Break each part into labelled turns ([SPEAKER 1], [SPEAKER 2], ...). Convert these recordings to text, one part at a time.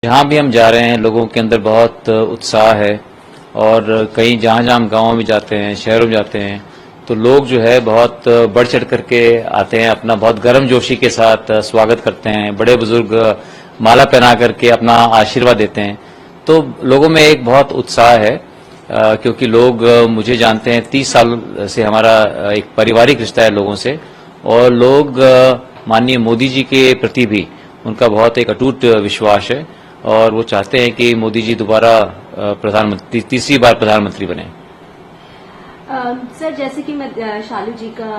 [SPEAKER 1] जहाँ भी हम जा रहे हैं लोगों के अंदर बहुत उत्साह है और कहीं जहाँ जहाँ हम गाँव में जाते हैं, शहरों में जाते हैं, तो लोग जो है बहुत बढ़ चढ़ करके आते हैं, अपना बहुत गर्मजोशी के साथ स्वागत करते हैं। बड़े बुजुर्ग माला पहना करके अपना आशीर्वाद देते हैं। तो लोगों में एक बहुत उत्साह है, क्योंकि लोग मुझे जानते हैं। 30 साल से हमारा एक पारिवारिक रिश्ता है लोगों से, और लोग माननीय मोदी जी के प्रति भी उनका बहुत एक अटूट विश्वास है और वो चाहते हैं कि मोदी जी दोबारा प्रधानमंत्री, तीसरी बार प्रधानमंत्री बने।
[SPEAKER 2] सर, जैसे कि मैं शालू जी का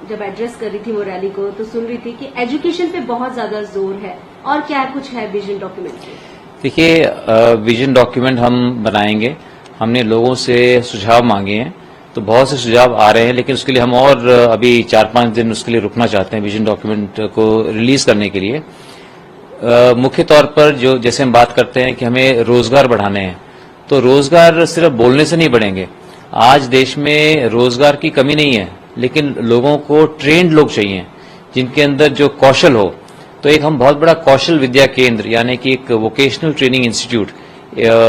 [SPEAKER 2] जब एड्रेस कर रही थी वो रैली को, तो सुन रही थी कि एजुकेशन पे बहुत ज्यादा जोर है, और क्या कुछ है विजन डॉक्यूमेंट में?
[SPEAKER 1] देखिए, विजन डॉक्यूमेंट हम बनाएंगे। हमने लोगों से सुझाव मांगे हैं, तो बहुत से सुझाव आ रहे हैं, लेकिन उसके लिए हम और अभी 4-5 दिन उसके लिए रुकना चाहते हैं विजन डॉक्यूमेंट को रिलीज करने के लिए। मुख्य तौर पर जो जैसे हम बात करते हैं कि हमें रोजगार बढ़ाने हैं, तो रोजगार सिर्फ बोलने से नहीं बढ़ेंगे। आज देश में रोजगार की कमी नहीं है, लेकिन लोगों को ट्रेंड लोग चाहिए जिनके अंदर जो कौशल हो। तो एक हम बहुत बड़ा कौशल विद्या केंद्र यानी कि एक वोकेशनल ट्रेनिंग इंस्टीट्यूट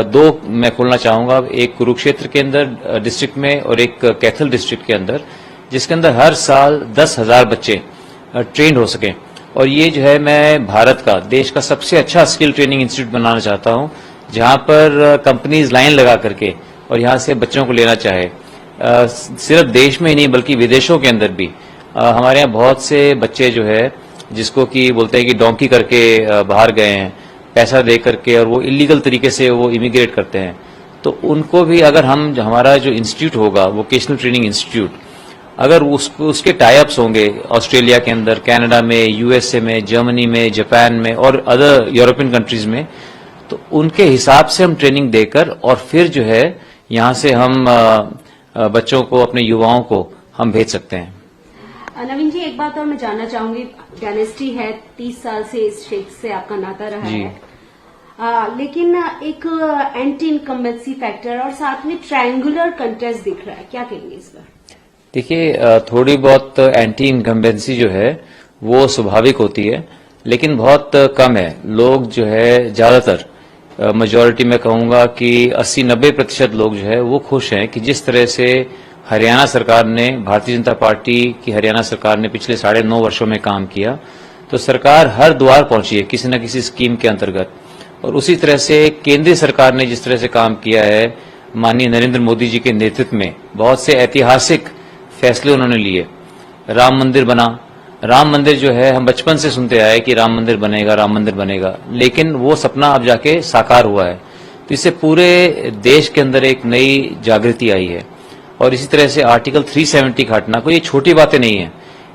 [SPEAKER 1] 2 मैं खोलना चाहूंगा, एक कुरुक्षेत्र के अंदर डिस्ट्रिक्ट में और एक कैथल डिस्ट्रिक्ट के अंदर, जिसके अंदर हर साल 10,000 बच्चे ट्रेंड हो सकें। और ये जो है, मैं भारत का, देश का सबसे अच्छा स्किल ट्रेनिंग इंस्टीट्यूट बनाना चाहता हूं, जहां पर कंपनीज लाइन लगा करके और यहां से बच्चों को लेना चाहे। सिर्फ देश में ही नहीं बल्कि विदेशों के अंदर भी हमारे यहाँ बहुत से बच्चे जो है, जिसको कि बोलते हैं कि डोंकी करके बाहर गए हैं, पैसा दे करके, और वो इलीगल तरीके से वो इमिग्रेट करते हैं। तो उनको भी अगर हमारा जो इंस्टीट्यूट होगा, वोकेशनल ट्रेनिंग इंस्टीट्यूट, अगर उसके टाइप्स होंगे ऑस्ट्रेलिया के अंदर, कनाडा में, यूएसए में, जर्मनी में, जापान में और अदर यूरोपियन कंट्रीज में, तो उनके हिसाब से हम ट्रेनिंग देकर और फिर जो है यहाँ से हम बच्चों को, अपने युवाओं को हम भेज सकते हैं।
[SPEAKER 2] नवीन जी, एक बात और मैं जानना चाहूंगी। डायनेस्टी है, 30 साल से इस क्षेत्र से आपका नाता रहा है, लेकिन एक एंटी इनकम्बेंसी फैक्टर और साथ में ट्रायंगुलर कंटेस्ट दिख रहा है, क्या कहेंगे इस पर?
[SPEAKER 1] देखिए, थोड़ी बहुत एंटी इनकम्बेंसी जो है वो स्वाभाविक होती है, लेकिन बहुत कम है। लोग जो है, ज्यादातर मेजॉरिटी में कहूंगा कि 80-90% लोग जो है वो खुश हैं कि जिस तरह से हरियाणा सरकार ने, भारतीय जनता पार्टी की हरियाणा सरकार ने पिछले 9.5 वर्षों में काम किया। तो सरकार हर द्वार पहुंची है किसी न किसी स्कीम के अंतर्गत, और उसी तरह से केंद्रीय सरकार ने जिस तरह से काम किया है, माननीय नरेंद्र मोदी जी के नेतृत्व में बहुत से ऐतिहासिक फैसले उन्होंने लिए। राम मंदिर बना। राम मंदिर जो है, हम बचपन से सुनते आए कि राम मंदिर बनेगा, राम मंदिर बनेगा, लेकिन वो सपना अब जाके साकार हुआ है। तो इससे पूरे देश के अंदर एक नई जागृति आई है। और इसी तरह से आर्टिकल 370 का हटना, कोई ये छोटी बातें नहीं है।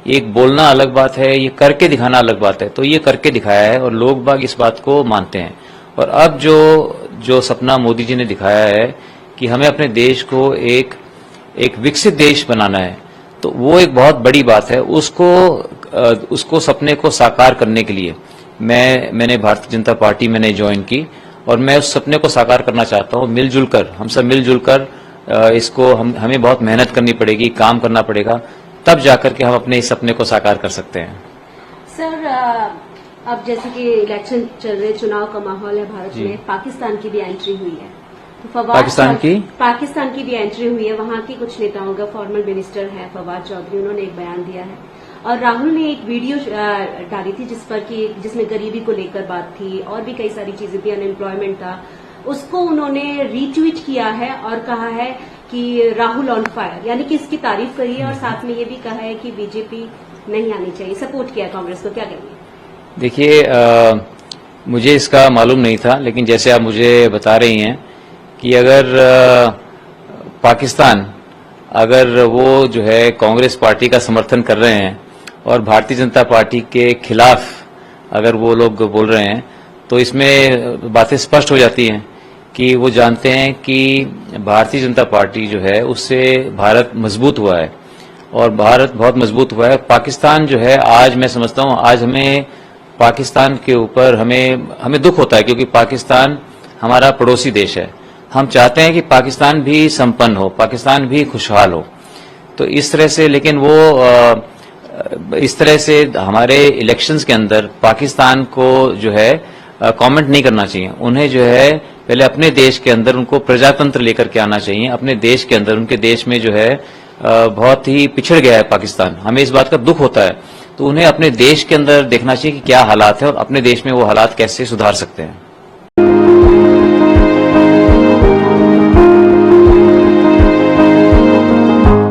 [SPEAKER 1] एक बोलना अलग बात है, ये करके दिखाना अलग बात है। तो ये करके दिखाया है और लोग बाग इस बात को मानते हैं। और अब जो सपना मोदी जी ने दिखाया है कि हमें अपने देश को एक विकसित देश बनाना है, तो वो एक बहुत बड़ी बात है। उसको सपने को साकार करने के लिए मैंने भारतीय जनता पार्टी मैंने ज्वाइन की, और मैं उस सपने को साकार करना चाहता हूँ। मिलजुल कर, हम सब मिलजुल कर इसको हमें बहुत मेहनत करनी पड़ेगी, काम करना पड़ेगा, तब जाकर के हम अपने इस सपने को साकार कर सकते हैं।
[SPEAKER 2] सर, अब जैसे कि इलेक्शन चल रहे, चुनाव का माहौल है भारत में, पाकिस्तान की भी एंट्री हुई है। पाकिस्तान की भी एंट्री हुई है। वहां के कुछ नेताओं का, फॉर्मर मिनिस्टर है फवाद चौधरी, उन्होंने एक बयान दिया है, और राहुल ने एक वीडियो डाली थी जिसमें गरीबी को लेकर बात थी, और भी कई सारी चीजें थी, अनएम्प्लॉयमेंट था। उसको उन्होंने रीट्वीट किया है और कहा है कि राहुल ऑन फायर, यानी कि इसकी तारीफ करी है, और साथ में ये भी कहा है कि बीजेपी नहीं आनी चाहिए, सपोर्ट किया कांग्रेस को। क्या कहेंगे?
[SPEAKER 1] देखिए, मुझे इसका मालूम नहीं था, लेकिन जैसे आप मुझे बता रही हैं कि अगर पाकिस्तान, अगर वो जो है कांग्रेस पार्टी का समर्थन कर रहे हैं और भारतीय जनता पार्टी के खिलाफ अगर वो लोग बोल रहे हैं, तो इसमें बातें स्पष्ट हो जाती हैं कि वो जानते हैं कि भारतीय जनता पार्टी जो है उससे भारत मजबूत हुआ है, और भारत बहुत मजबूत हुआ है। पाकिस्तान जो है, आज मैं समझता हूँ, आज हमें पाकिस्तान के ऊपर हमें दुख होता है, क्योंकि पाकिस्तान हमारा पड़ोसी देश है। हम चाहते हैं कि पाकिस्तान भी संपन्न हो, पाकिस्तान भी खुशहाल हो। तो इस तरह से, लेकिन वो इस तरह से हमारे इलेक्शंस के अंदर पाकिस्तान को जो है कमेंट नहीं करना चाहिए। उन्हें जो है पहले अपने देश के अंदर उनको प्रजातंत्र लेकर के आना चाहिए। अपने देश के अंदर उनके देश में जो है बहुत ही पिछड़ गया है पाकिस्तान, हमें इस बात का दुख होता है। तो उन्हें अपने देश के अंदर देखना चाहिए कि क्या हालात है और अपने देश में वो हालात कैसे सुधार सकते हैं।